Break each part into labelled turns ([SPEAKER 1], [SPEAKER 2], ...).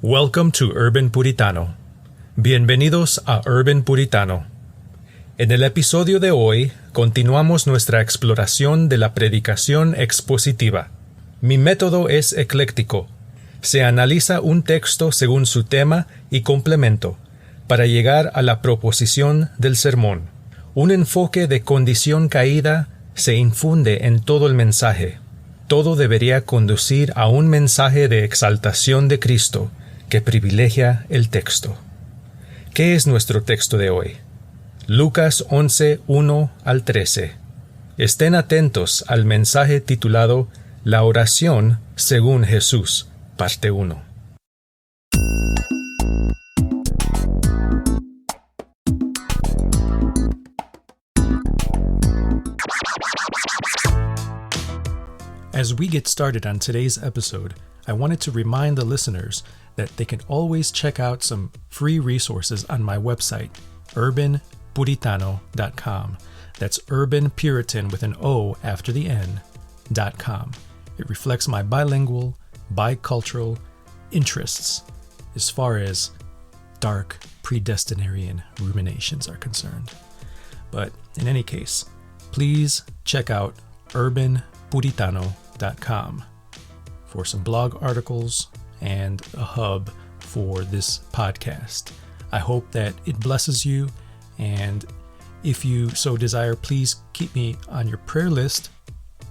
[SPEAKER 1] Welcome to Urban Puritano. Bienvenidos a Urban Puritano. En el episodio de hoy, continuamos nuestra exploración de la predicación expositiva. Mi método es ecléctico. Se analiza un texto según su tema y complemento, para llegar a la proposición del sermón. Un enfoque de condición caída se infunde en todo el mensaje. Todo debería conducir a un mensaje de exaltación de Cristo, que privilegia el texto. ¿Qué es nuestro texto de hoy? Lucas 11, 1 al 13. Estén atentos al mensaje titulado La oración según Jesús, parte 1. As we get started on today's episode, I wanted to remind the listeners that they can always check out some free resources on my website, urbanpuritano.com. That's Urban Puritan with an O after the N.com. It reflects my bilingual, bicultural interests as far as dark predestinarian ruminations are concerned. But in any case, please check out urbanpuritano.com for some blog articles and a hub for this podcast. I hope that it blesses you, and if you so desire, please keep me on your prayer list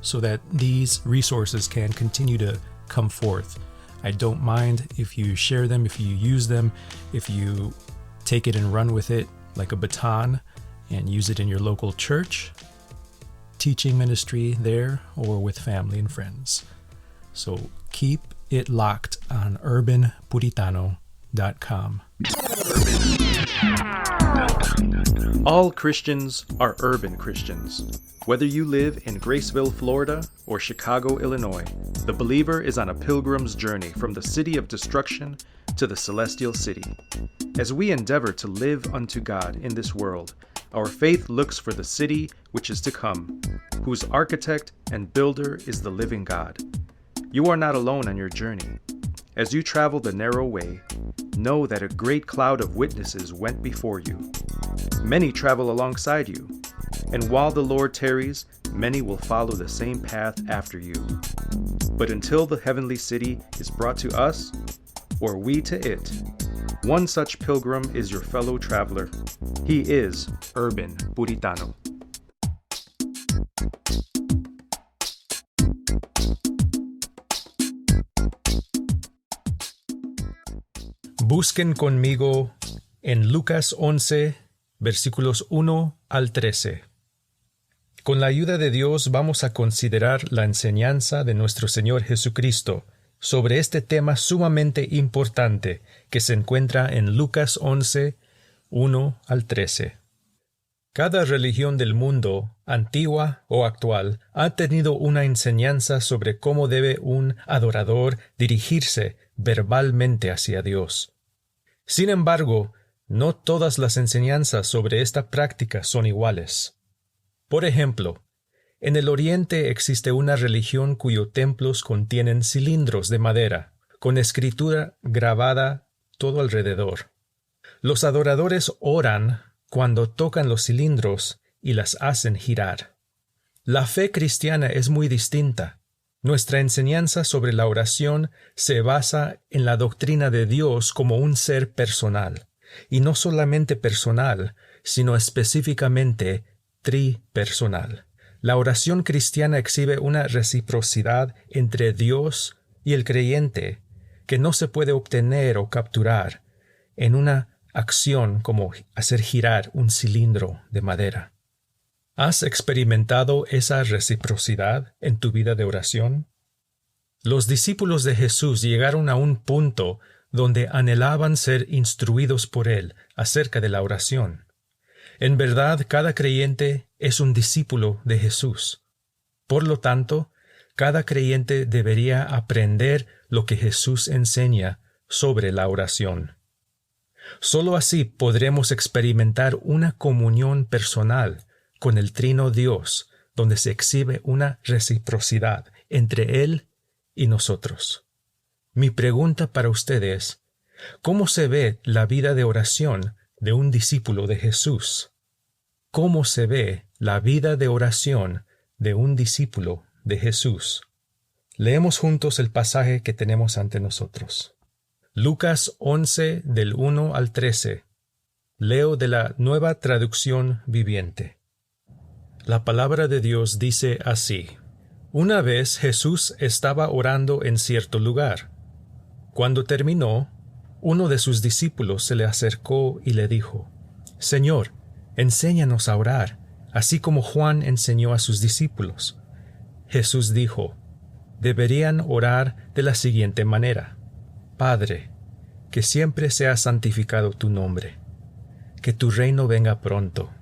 [SPEAKER 1] so that these resources can continue to come forth. I don't mind if you share them, if you use them, if you take it and run with it like a baton and use it in your local church, teaching ministry there, or with family and friends. So keep it locked on urbanpuritano.com. All Christians are urban Christians. Whether you live in Graceville, Florida, or Chicago, Illinois, the believer is on a pilgrim's journey from the city of destruction to the celestial city. As we endeavor to live unto God in this world, our faith looks for the city which is to come, whose architect and builder is the living God. You are not alone on your journey. As you travel the narrow way, know that a great cloud of witnesses went before you. Many travel alongside you, and while the Lord tarries, many will follow the same path after you. But until the heavenly city is brought to us, or we to it, one such pilgrim is your fellow traveler. He is Urban Puritano. Busquen conmigo en Lucas 11, versículos 1 al 13. Con la ayuda de Dios vamos a considerar la enseñanza de nuestro Señor Jesucristo sobre este tema sumamente importante que se encuentra en Lucas 11, 1 al 13. Cada religión del mundo, antigua o actual, ha tenido una enseñanza sobre cómo debe un adorador dirigirse verbalmente hacia Dios. Sin embargo, no todas las enseñanzas sobre esta práctica son iguales. Por ejemplo, en el Oriente existe una religión cuyos templos contienen cilindros de madera, con escritura grabada todo alrededor. Los adoradores oran cuando tocan los cilindros y las hacen girar. La fe cristiana es muy distinta. Nuestra enseñanza sobre la oración se basa en la doctrina de Dios como un ser personal, y no solamente personal, sino específicamente tripersonal. La oración cristiana exhibe una reciprocidad entre Dios y el creyente que no se puede obtener o capturar en una acción como hacer girar un cilindro de madera. ¿Has experimentado esa reciprocidad en tu vida de oración? Los discípulos de Jesús llegaron a un punto donde anhelaban ser instruidos por Él acerca de la oración. En verdad, cada creyente es un discípulo de Jesús. Por lo tanto, cada creyente debería aprender lo que Jesús enseña sobre la oración. Solo así podremos experimentar una comunión personal con el Trino Dios, donde se exhibe una reciprocidad entre Él y nosotros. Mi pregunta para ustedes ¿Cómo se ve la vida de oración de un discípulo de Jesús? ¿Cómo se ve la vida de oración de un discípulo de Jesús? Leemos juntos el pasaje que tenemos ante nosotros. Lucas 11 del 1 al 13. Leo de la Nueva Traducción Viviente. La palabra de Dios dice así: Una vez Jesús estaba orando en cierto lugar. Cuando terminó, uno de sus discípulos se le acercó y le dijo: Señor, enséñanos a orar, así como Juan enseñó a sus discípulos. Jesús dijo: Deberían orar de la siguiente manera: Padre, que siempre sea santificado tu nombre, que tu reino venga pronto.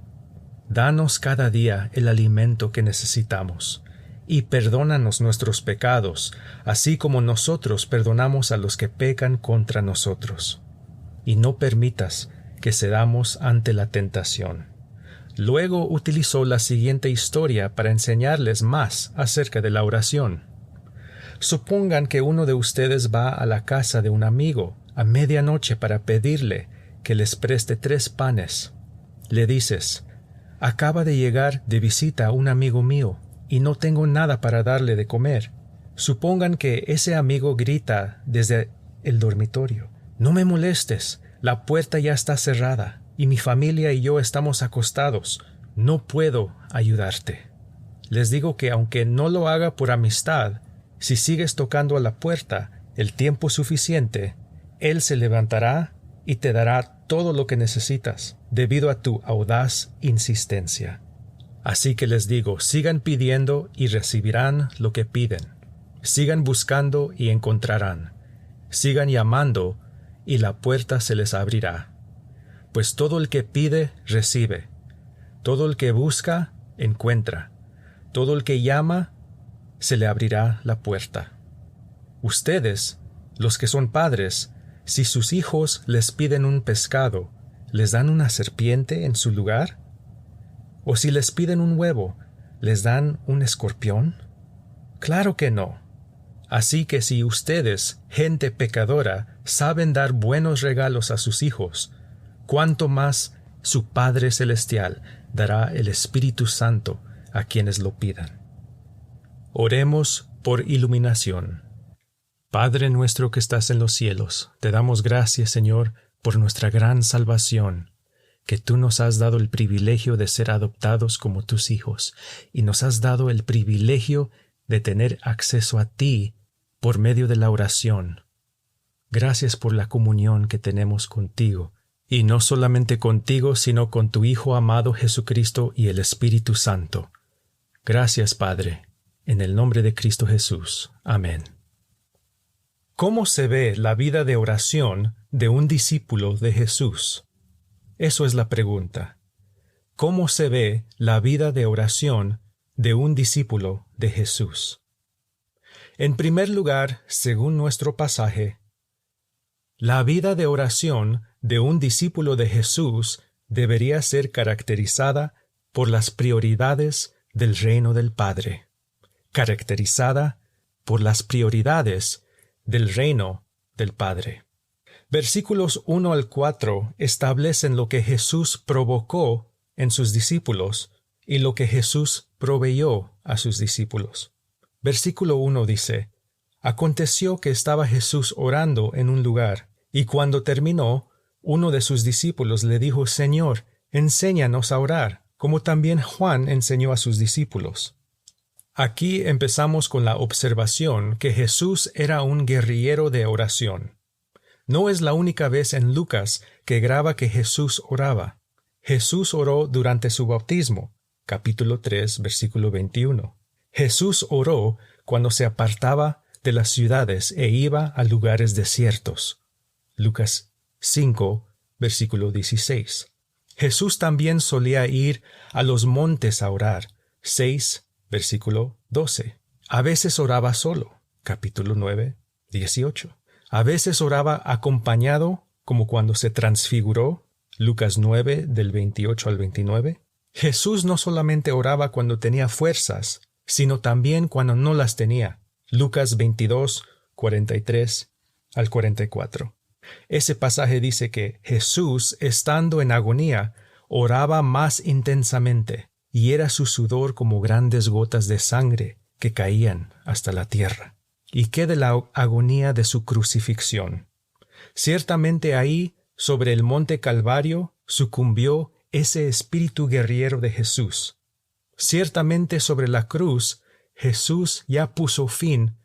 [SPEAKER 1] Danos cada día el alimento que necesitamos, y perdónanos nuestros pecados, así como nosotros perdonamos a los que pecan contra nosotros. Y no permitas que cedamos ante la tentación. Luego utilizó la siguiente historia para enseñarles más acerca de la oración. Supongan que uno de ustedes va a la casa de un amigo a medianoche para pedirle que les preste 3 panes. Le dices: Acaba de llegar de visita un amigo mío y no tengo nada para darle de comer. Supongan que ese amigo grita desde el dormitorio: No me molestes, la puerta ya está cerrada y mi familia y yo estamos acostados. No puedo ayudarte. Les digo que aunque no lo haga por amistad, si sigues tocando a la puerta el tiempo suficiente, Él se levantará y te dará todo lo que necesitas, debido a tu audaz insistencia. Así que les digo, sigan pidiendo y recibirán lo que piden. Sigan buscando y encontrarán. Sigan llamando y la puerta se les abrirá. Pues todo el que pide, recibe. Todo el que busca, encuentra. Todo el que llama, se le abrirá la puerta. Ustedes, los que son padres, si sus hijos les piden un pescado, ¿les dan una serpiente en su lugar? ¿O si les piden un huevo, les dan un escorpión? Claro que no. Así que si ustedes, gente pecadora, saben dar buenos regalos a sus hijos, ¿cuánto más su Padre Celestial dará el Espíritu Santo a quienes lo pidan? Oremos por iluminación. Padre nuestro que estás en los cielos, te damos gracias, Señor, por nuestra gran salvación, que tú nos has dado el privilegio de ser adoptados como tus hijos, y nos has dado el privilegio de tener acceso a ti por medio de la oración. Gracias por la comunión que tenemos contigo, y no solamente contigo, sino con tu Hijo amado Jesucristo y el Espíritu Santo. Gracias, Padre, en el nombre de Cristo Jesús. Amén. ¿Cómo se ve la vida de oración de un discípulo de Jesús? Eso es la pregunta. ¿Cómo se ve la vida de oración de un discípulo de Jesús? En primer lugar, según nuestro pasaje, la vida de oración de un discípulo de Jesús debería ser caracterizada por las prioridades del reino del Padre. Caracterizada por las prioridades del reino del Padre. Versículos 1 al 4 establecen lo que Jesús provocó en sus discípulos y lo que Jesús proveyó a sus discípulos. Versículo 1 dice: Aconteció que estaba Jesús orando en un lugar, y cuando terminó, uno de sus discípulos le dijo: Señor, enséñanos a orar, como también Juan enseñó a sus discípulos. Aquí empezamos con la observación que Jesús era un guerrillero de oración. No es la única vez en Lucas que graba que Jesús oraba. Jesús oró durante su bautismo, capítulo 3, versículo 21. Jesús oró cuando se apartaba de las ciudades e iba a lugares desiertos. Lucas 5, versículo 16. Jesús también solía ir a los montes a orar. 6, versículo 12. A veces oraba solo. Capítulo 9, 18. A veces oraba acompañado, como cuando se transfiguró. Lucas 9, del 28 al 29. Jesús no solamente oraba cuando tenía fuerzas, sino también cuando no las tenía. Lucas 22, 43 al 44. Ese pasaje dice que Jesús, estando en agonía, oraba más intensamente, y era su sudor como grandes gotas de sangre que caían hasta la tierra. ¿Y qué de la agonía de su crucifixión? Ciertamente ahí, sobre el monte Calvario, sucumbió ese espíritu guerrero de Jesús. Ciertamente sobre la cruz, Jesús ya puso fin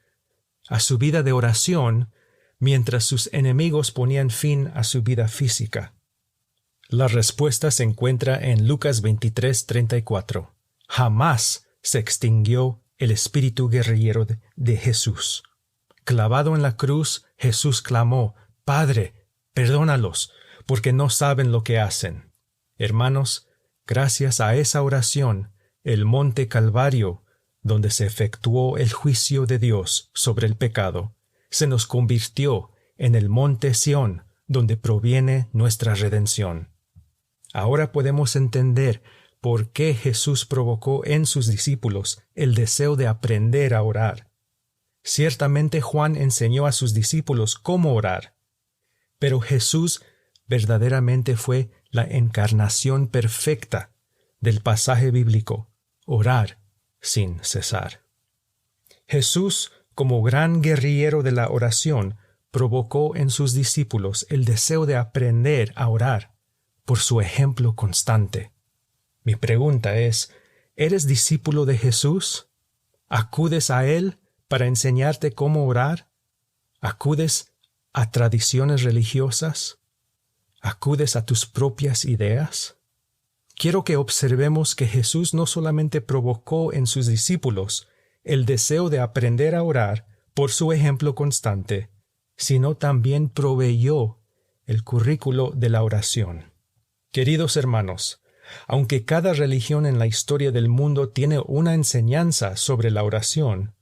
[SPEAKER 1] a su vida de oración, mientras sus enemigos ponían fin a su vida física. La respuesta se encuentra en Lucas 23:34. Jamás se extinguió el espíritu guerrero de Jesús. Clavado en la cruz, Jesús clamó: Padre, perdónalos, porque no saben lo que hacen. Hermanos, gracias a esa oración, el monte Calvario, donde se efectuó el juicio de Dios sobre el pecado, se nos convirtió en el monte Sión, donde proviene nuestra redención. Ahora podemos entender por qué Jesús provocó en sus discípulos el deseo de aprender a orar. Ciertamente Juan enseñó a sus discípulos cómo orar, pero Jesús verdaderamente fue la encarnación perfecta del pasaje bíblico: orar sin cesar. Jesús, como gran guerrillero de la oración, provocó en sus discípulos el deseo de aprender a orar por su ejemplo constante. Mi pregunta es: ¿eres discípulo de Jesús? ¿Acudes a Él para enseñarte cómo orar? ¿Acudes a tradiciones religiosas? ¿Acudes a tus propias ideas? Quiero que observemos que Jesús no solamente provocó en sus discípulos el deseo de aprender a orar por su ejemplo constante, sino también proveyó el currículo de la oración. Queridos hermanos, aunque cada religión en la historia del mundo tiene una enseñanza sobre la oración,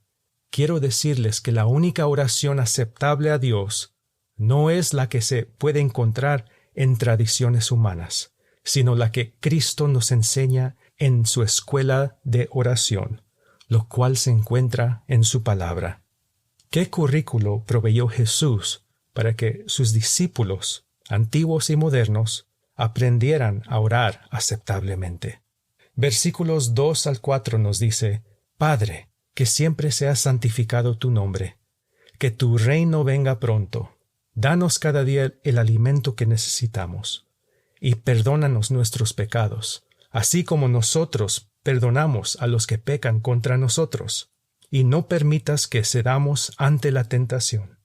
[SPEAKER 1] quiero decirles que la única oración aceptable a Dios no es la que se puede encontrar en tradiciones humanas, sino la que Cristo nos enseña en su escuela de oración, lo cual se encuentra en su palabra. ¿Qué currículo proveyó Jesús para que sus discípulos, antiguos y modernos, aprendieran a orar aceptablemente? Versículos 2 al 4 nos dice: Padre, que siempre sea santificado tu nombre, que tu reino venga pronto. Danos cada día el alimento que necesitamos, y perdónanos nuestros pecados, así como nosotros perdonamos a los que pecan contra nosotros, y no permitas que cedamos ante la tentación.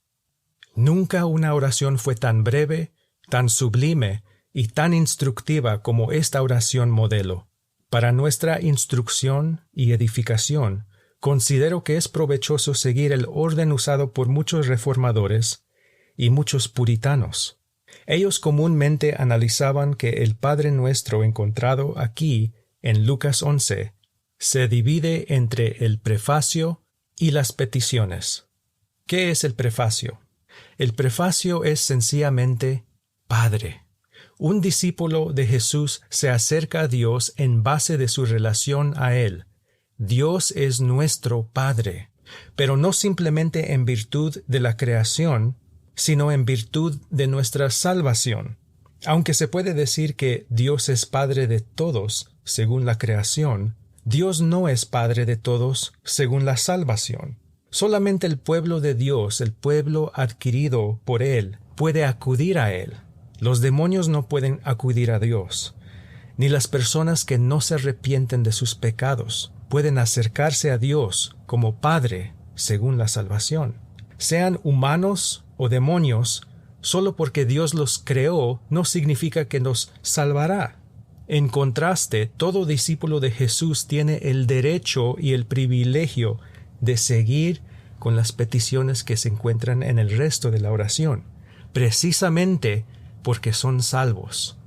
[SPEAKER 1] Nunca una oración fue tan breve, tan sublime y tan instructiva como esta oración modelo. Para nuestra instrucción y edificación, considero que es provechoso seguir el orden usado por muchos reformadores y muchos puritanos. Ellos comúnmente analizaban que el Padre Nuestro encontrado aquí en Lucas 11 se divide entre el prefacio y las peticiones. ¿Qué es el prefacio? El prefacio es sencillamente Padre. Un discípulo de Jesús se acerca a Dios en base de su relación a Él. Dios es nuestro Padre, pero no simplemente en virtud de la creación, sino en virtud de nuestra salvación. Aunque se puede decir que Dios es Padre de todos, según la creación, Dios no es Padre de todos, según la salvación. Solamente el pueblo de Dios, el pueblo adquirido por Él, puede acudir a Él. Los demonios no pueden acudir a Dios, ni las personas que no se arrepienten de sus pecados pueden acercarse a Dios como Padre, según la salvación. Sean humanos o demonios, solo porque Dios los creó no significa que nos salvará. En contraste, todo discípulo de Jesús tiene el derecho y el privilegio de seguir con las peticiones que se encuentran en el resto de la oración, precisamente porque son salvos.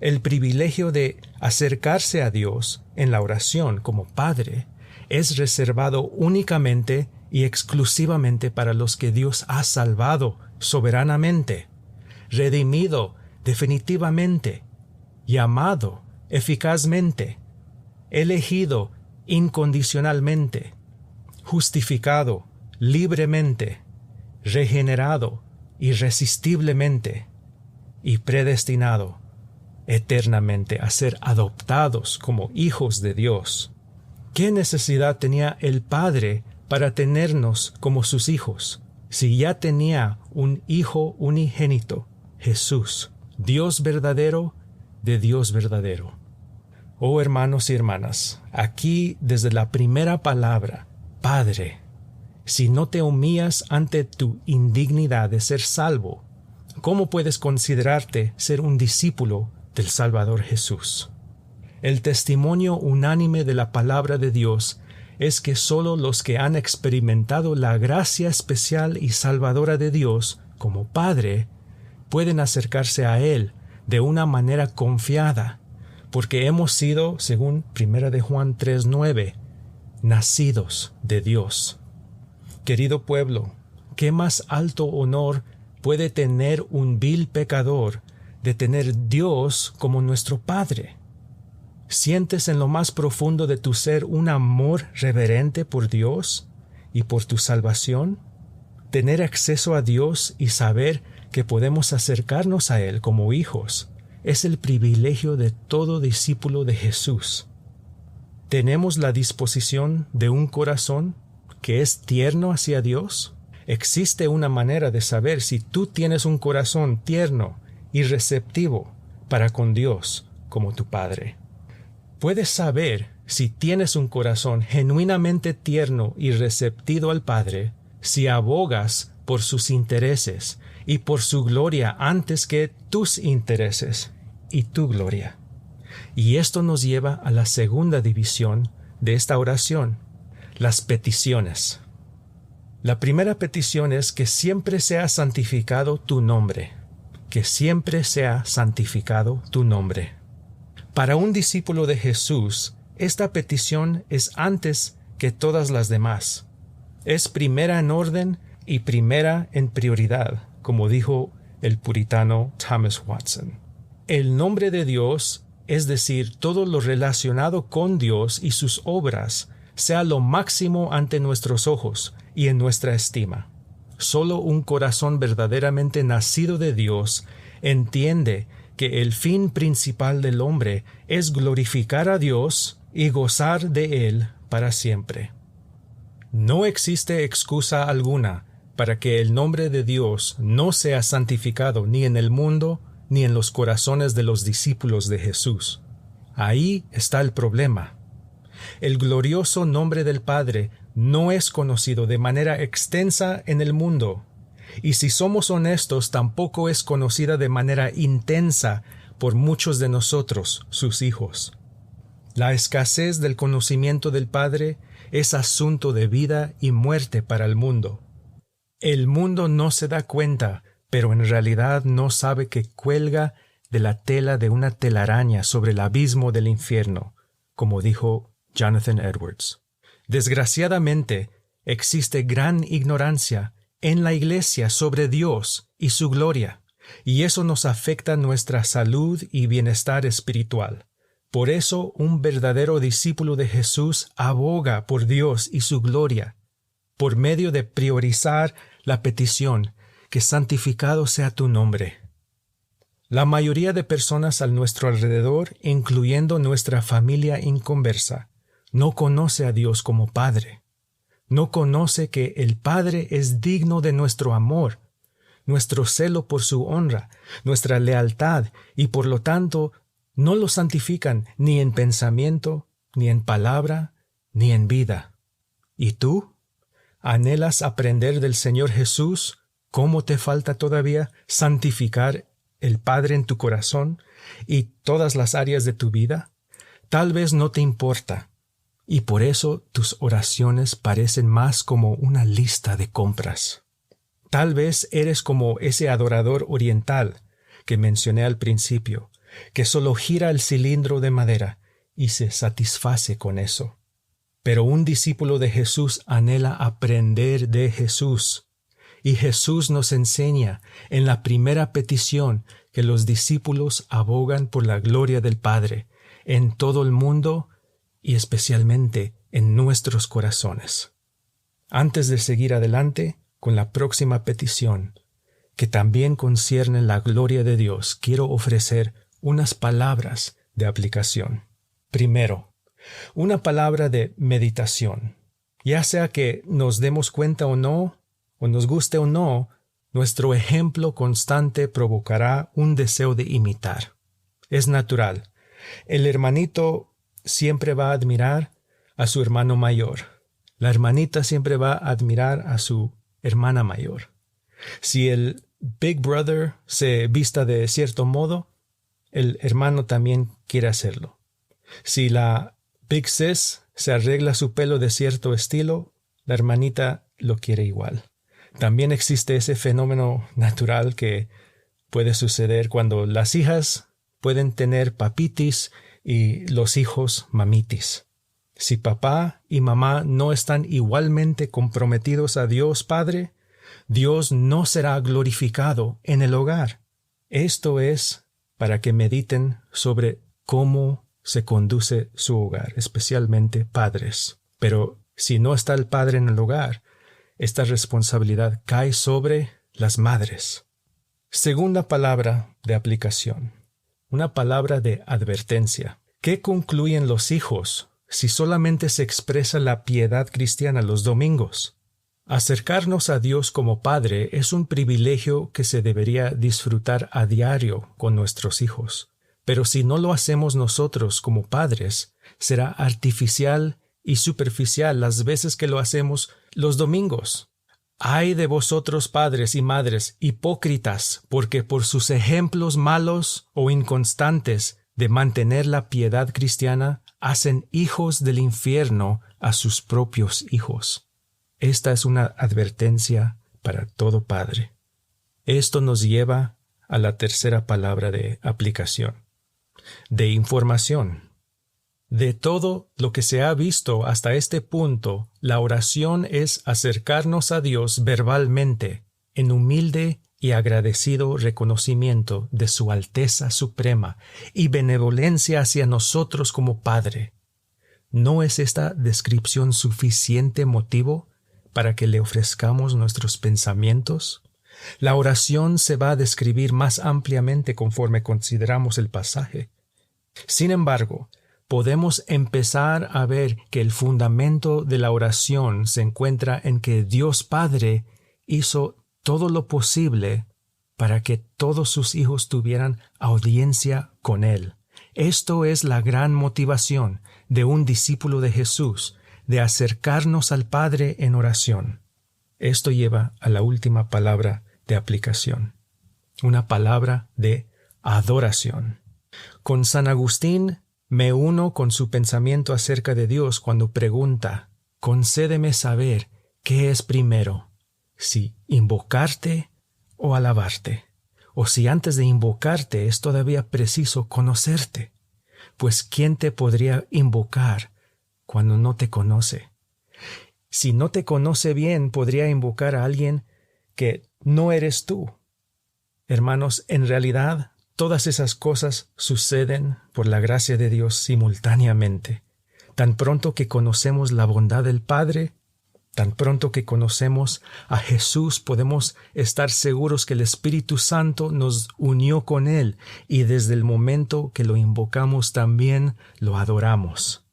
[SPEAKER 1] El privilegio de acercarse a Dios en la oración como Padre es reservado únicamente y exclusivamente para los que Dios ha salvado soberanamente, redimido definitivamente, llamado eficazmente, elegido incondicionalmente, justificado libremente, regenerado irresistiblemente y predestinado eternamente a ser adoptados como hijos de Dios. ¿Qué necesidad tenía el Padre para tenernos como sus hijos, si ya tenía un Hijo unigénito, Jesús, Dios verdadero de Dios verdadero? Oh hermanos y hermanas, aquí desde la primera palabra, Padre, si no te humillas ante tu indignidad de ser salvo, ¿cómo puedes considerarte ser un discípulo del Salvador Jesús? El testimonio unánime de la palabra de Dios es que solo los que han experimentado la gracia especial y salvadora de Dios como Padre pueden acercarse a Él de una manera confiada, porque hemos sido, según 1 de Juan 3:9, nacidos de Dios. Querido pueblo, ¿qué más alto honor puede tener un vil pecador de tener Dios como nuestro Padre? ¿Sientes en lo más profundo de tu ser un amor reverente por Dios y por tu salvación? Tener acceso a Dios y saber que podemos acercarnos a Él como hijos es el privilegio de todo discípulo de Jesús. ¿Tenemos la disposición de un corazón que es tierno hacia Dios? Existe una manera de saber si tú tienes un corazón tierno y receptivo para con Dios como tu Padre. Puedes saber si tienes un corazón genuinamente tierno y receptivo al Padre si abogas por sus intereses y por su gloria antes que tus intereses y tu gloria. Y esto nos lleva a la segunda división de esta oración, las peticiones. La primera petición es que siempre sea santificado tu nombre, que siempre sea santificado tu nombre. Para un discípulo de Jesús, esta petición es antes que todas las demás. Es primera en orden y primera en prioridad, como dijo el puritano Thomas Watson. El nombre de Dios, es decir, todo lo relacionado con Dios y sus obras, sea lo máximo ante nuestros ojos y en nuestra estima. Solo un corazón verdaderamente nacido de Dios entiende que el fin principal del hombre es glorificar a Dios y gozar de Él para siempre. No existe excusa alguna para que el nombre de Dios no sea santificado ni en el mundo ni en los corazones de los discípulos de Jesús. Ahí está el problema. El glorioso nombre del Padre no es conocido de manera extensa en el mundo, y si somos honestos, tampoco es conocida de manera intensa por muchos de nosotros, sus hijos. La escasez del conocimiento del Padre es asunto de vida y muerte para el mundo. El mundo no se da cuenta, pero en realidad no sabe que cuelga de la tela de una telaraña sobre el abismo del infierno, como dijo Jonathan Edwards. Desgraciadamente, existe gran ignorancia en la Iglesia sobre Dios y su gloria, y eso nos afecta nuestra salud y bienestar espiritual. Por eso, un verdadero discípulo de Jesús aboga por Dios y su gloria, por medio de priorizar la petición, que santificado sea tu nombre. La mayoría de personas a nuestro alrededor, incluyendo nuestra familia inconversa, no conoce a Dios como Padre. No conoce que el Padre es digno de nuestro amor, nuestro celo por su honra, nuestra lealtad, y por lo tanto no lo santifican ni en pensamiento, ni en palabra, ni en vida. ¿Y tú? ¿Anhelas aprender del Señor Jesús cómo te falta todavía santificar el Padre en tu corazón y todas las áreas de tu vida? Tal vez no te importa, y por eso tus oraciones parecen más como una lista de compras. Tal vez eres como ese adorador oriental que mencioné al principio, que solo gira el cilindro de madera y se satisface con eso. Pero un discípulo de Jesús anhela aprender de Jesús, y Jesús nos enseña en la primera petición que los discípulos abogan por la gloria del Padre en todo el mundo y especialmente en nuestros corazones. Antes de seguir adelante con la próxima petición, que también conciernen la gloria de Dios, quiero ofrecer unas palabras de aplicación. Primero, una palabra de meditación. Ya sea que nos demos cuenta o no, o nos guste o no, nuestro ejemplo constante provocará un deseo de imitar. Es natural. El hermanito siempre va a admirar a su hermano mayor. La hermanita siempre va a admirar a su hermana mayor. Si el Big Brother se vista de cierto modo, el hermano también quiere hacerlo. Si la Big Sis se arregla su pelo de cierto estilo, la hermanita lo quiere igual. También existe ese fenómeno natural que puede suceder cuando las hijas pueden tener papitis y los hijos mamitis. Si papá y mamá no están igualmente comprometidos a Dios Padre, Dios no será glorificado en el hogar. Esto es para que mediten sobre cómo se conduce su hogar, especialmente padres. Pero si no está el padre en el hogar, esta responsabilidad cae sobre las madres. Segunda palabra de aplicación. Una palabra de advertencia. ¿Qué concluyen los hijos si solamente se expresa la piedad cristiana los domingos? Acercarnos a Dios como Padre es un privilegio que se debería disfrutar a diario con nuestros hijos. Pero si no lo hacemos nosotros como padres, será artificial y superficial las veces que lo hacemos los domingos. ¡Ay de vosotros, padres y madres, hipócritas, porque por sus ejemplos malos o inconstantes de mantener la piedad cristiana, hacen hijos del infierno a sus propios hijos! Esta es una advertencia para todo padre. Esto nos lleva a la tercera palabra de aplicación, de información. De todo lo que se ha visto hasta este punto, la oración es acercarnos a Dios verbalmente, en humilde y agradecido reconocimiento de su Alteza Suprema y benevolencia hacia nosotros como Padre. ¿No es esta descripción suficiente motivo para que le ofrezcamos nuestros pensamientos? La oración se va a describir más ampliamente conforme consideramos el pasaje. Sin embargo, podemos empezar a ver que el fundamento de la oración se encuentra en que Dios Padre hizo todo lo posible para que todos sus hijos tuvieran audiencia con Él. Esto es la gran motivación de un discípulo de Jesús, de acercarnos al Padre en oración. Esto lleva a la última palabra de aplicación, una palabra de adoración. Con San Agustín me uno con su pensamiento acerca de Dios cuando pregunta: concédeme saber qué es primero, si invocarte o alabarte, o si antes de invocarte es todavía preciso conocerte, pues ¿quién te podría invocar cuando no te conoce? Si no te conoce bien, podría invocar a alguien que no eres tú. Hermanos, en realidad, todas esas cosas suceden por la gracia de Dios simultáneamente. Tan pronto que conocemos la bondad del Padre, tan pronto que conocemos a Jesús, podemos estar seguros que el Espíritu Santo nos unió con Él y desde el momento que lo invocamos también lo adoramos.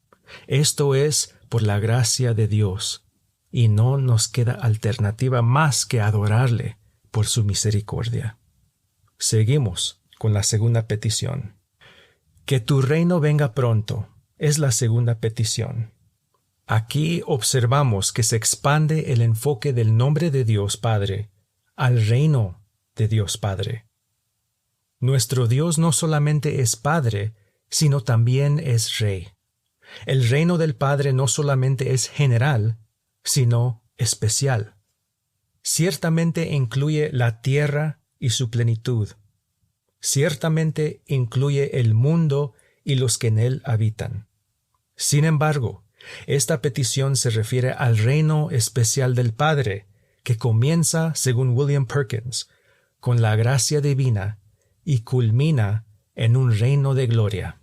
[SPEAKER 1] Esto es por la gracia de Dios y no nos queda alternativa más que adorarle por su misericordia. Seguimos con la segunda petición. Que tu reino venga pronto es la segunda petición. Aquí observamos que se expande el enfoque del nombre de Dios Padre al reino de Dios Padre. Nuestro Dios no solamente es Padre, sino también es Rey. El reino del Padre no solamente es general, sino especial. Ciertamente incluye la tierra y su plenitud. Ciertamente incluye el mundo y los que en él habitan. Sin embargo, esta petición se refiere al reino especial del Padre, que comienza, según William Perkins, con la gracia divina y culmina en un reino de gloria.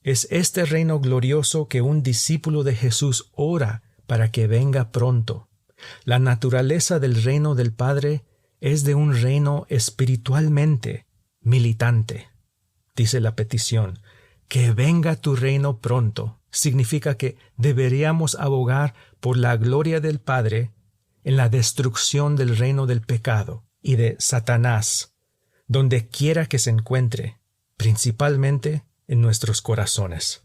[SPEAKER 1] Es este reino glorioso que un discípulo de Jesús ora para que venga pronto. La naturaleza del reino del Padre es de un reino espiritualmente militante. Dice la petición, que venga tu reino pronto. Significa que deberíamos abogar por la gloria del Padre en la destrucción del reino del pecado y de Satanás, donde quiera que se encuentre, principalmente en nuestros corazones.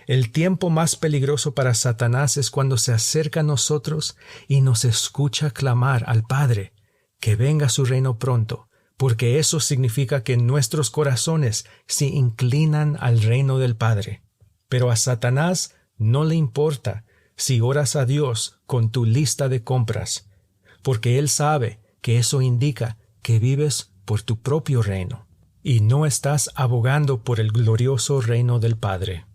[SPEAKER 1] El tiempo más peligroso para Satanás es cuando se acerca a nosotros y nos escucha clamar al Padre, que venga su reino pronto, porque eso significa que nuestros corazones se inclinan al reino del Padre. Pero a Satanás no le importa si oras a Dios con tu lista de compras, porque él sabe que eso indica que vives por tu propio reino y no estás abogando por el glorioso reino del Padre.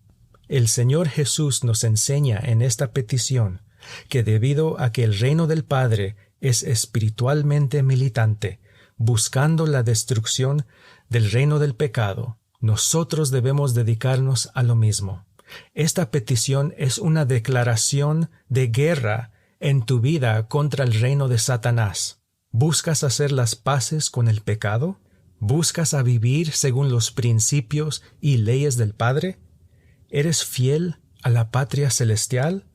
[SPEAKER 1] El Señor Jesús nos enseña en esta petición que debido a que el reino del Padre es espiritualmente militante, buscando la destrucción del reino del pecado, nosotros debemos dedicarnos a lo mismo. Esta petición es una declaración de guerra en tu vida contra el reino de Satanás. ¿Buscas hacer las paces con el pecado? ¿Buscas a vivir según los principios y leyes del Padre? ¿Eres fiel a la patria celestial?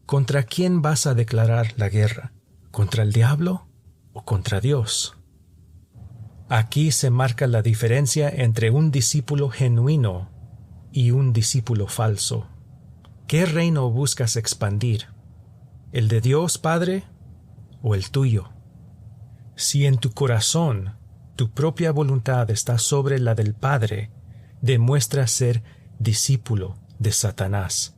[SPEAKER 1] ¿Contra quién vas a declarar la guerra? ¿Contra el diablo o contra Dios? Aquí se marca la diferencia entre un discípulo genuino y un discípulo falso. ¿Qué reino buscas expandir? ¿El de Dios Padre o el tuyo? Si en tu corazón tu propia voluntad está sobre la del Padre, demuestra ser discípulo de Satanás.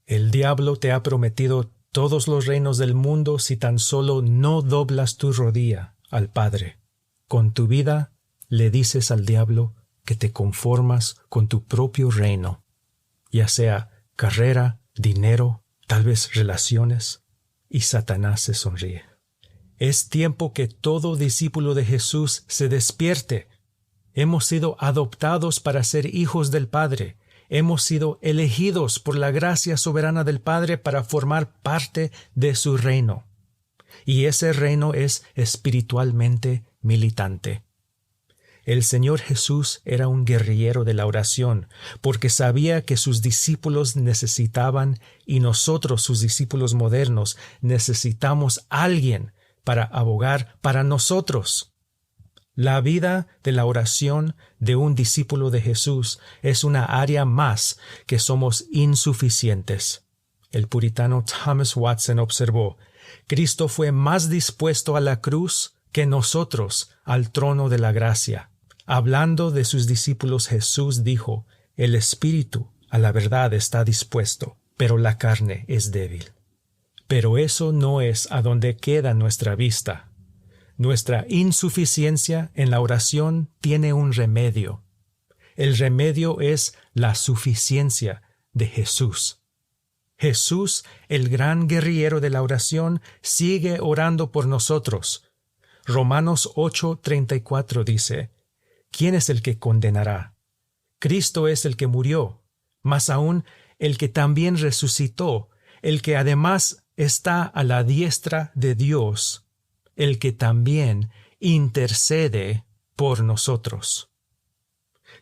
[SPEAKER 1] El diablo te ha prometido todos los reinos del mundo si tan solo no doblas tu rodilla al Padre. Con tu vida le dices al diablo que te conformas con tu propio reino, ya sea carrera, dinero, tal vez relaciones, y Satanás se sonríe. Es tiempo que todo discípulo de Jesús se despierte. Hemos sido adoptados para ser hijos del Padre. Hemos sido elegidos por la gracia soberana del Padre para formar parte de su reino. Y ese reino es espiritualmente militante. El Señor Jesús era un guerrillero de la oración, porque sabía que sus discípulos necesitaban, y nosotros, sus discípulos modernos, necesitamos a alguien para abogar para nosotros. La vida de la oración de un discípulo de Jesús es una área más que somos insuficientes. El puritano Thomas Watson observó: Cristo fue más dispuesto a la cruz que nosotros al trono de la gracia. Hablando de sus discípulos, Jesús dijo: el espíritu a la verdad está dispuesto, pero la carne es débil. Pero eso no es a donde queda nuestra vista. Nuestra insuficiencia en la oración tiene un remedio. El remedio es la suficiencia de Jesús. Jesús, el gran guerrillero de la oración, sigue orando por nosotros. Romanos 8:34 dice: ¿quién es el que condenará? Cristo es el que murió, más aún el que también resucitó, el que además está a la diestra de Dios, el que también intercede por nosotros.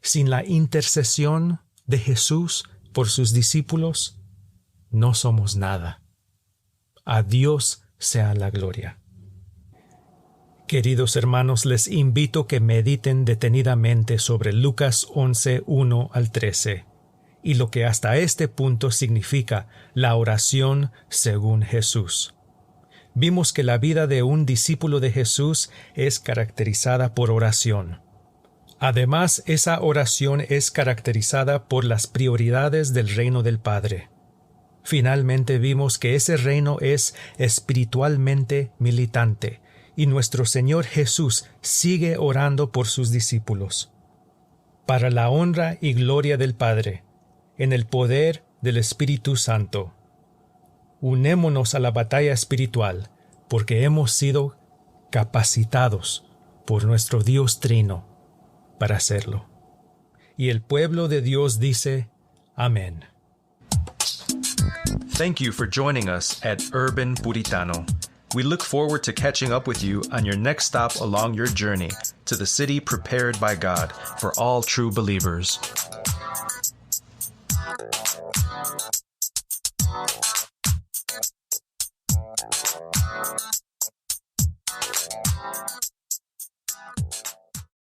[SPEAKER 1] Sin la intercesión de Jesús por sus discípulos, no somos nada. A Dios sea la gloria. Queridos hermanos, les invito que mediten detenidamente sobre Lucas 11, 1 al 13, y lo que hasta este punto significa la oración según Jesús. Vimos que la vida de un discípulo de Jesús es caracterizada por oración. Además, esa oración es caracterizada por las prioridades del reino del Padre. Finalmente vimos que ese reino es espiritualmente militante, y nuestro Señor Jesús sigue orando por sus discípulos. Para la honra y gloria del Padre, en el poder del Espíritu Santo. Unémonos a la batalla espiritual, porque hemos sido capacitados por nuestro Dios Trino para hacerlo. Y el pueblo de Dios dice: Amén.
[SPEAKER 2] Thank you for joining us at Urban Puritano.
[SPEAKER 1] We look forward to catching up with you on your next stop along your journey to the city prepared by God for all true believers.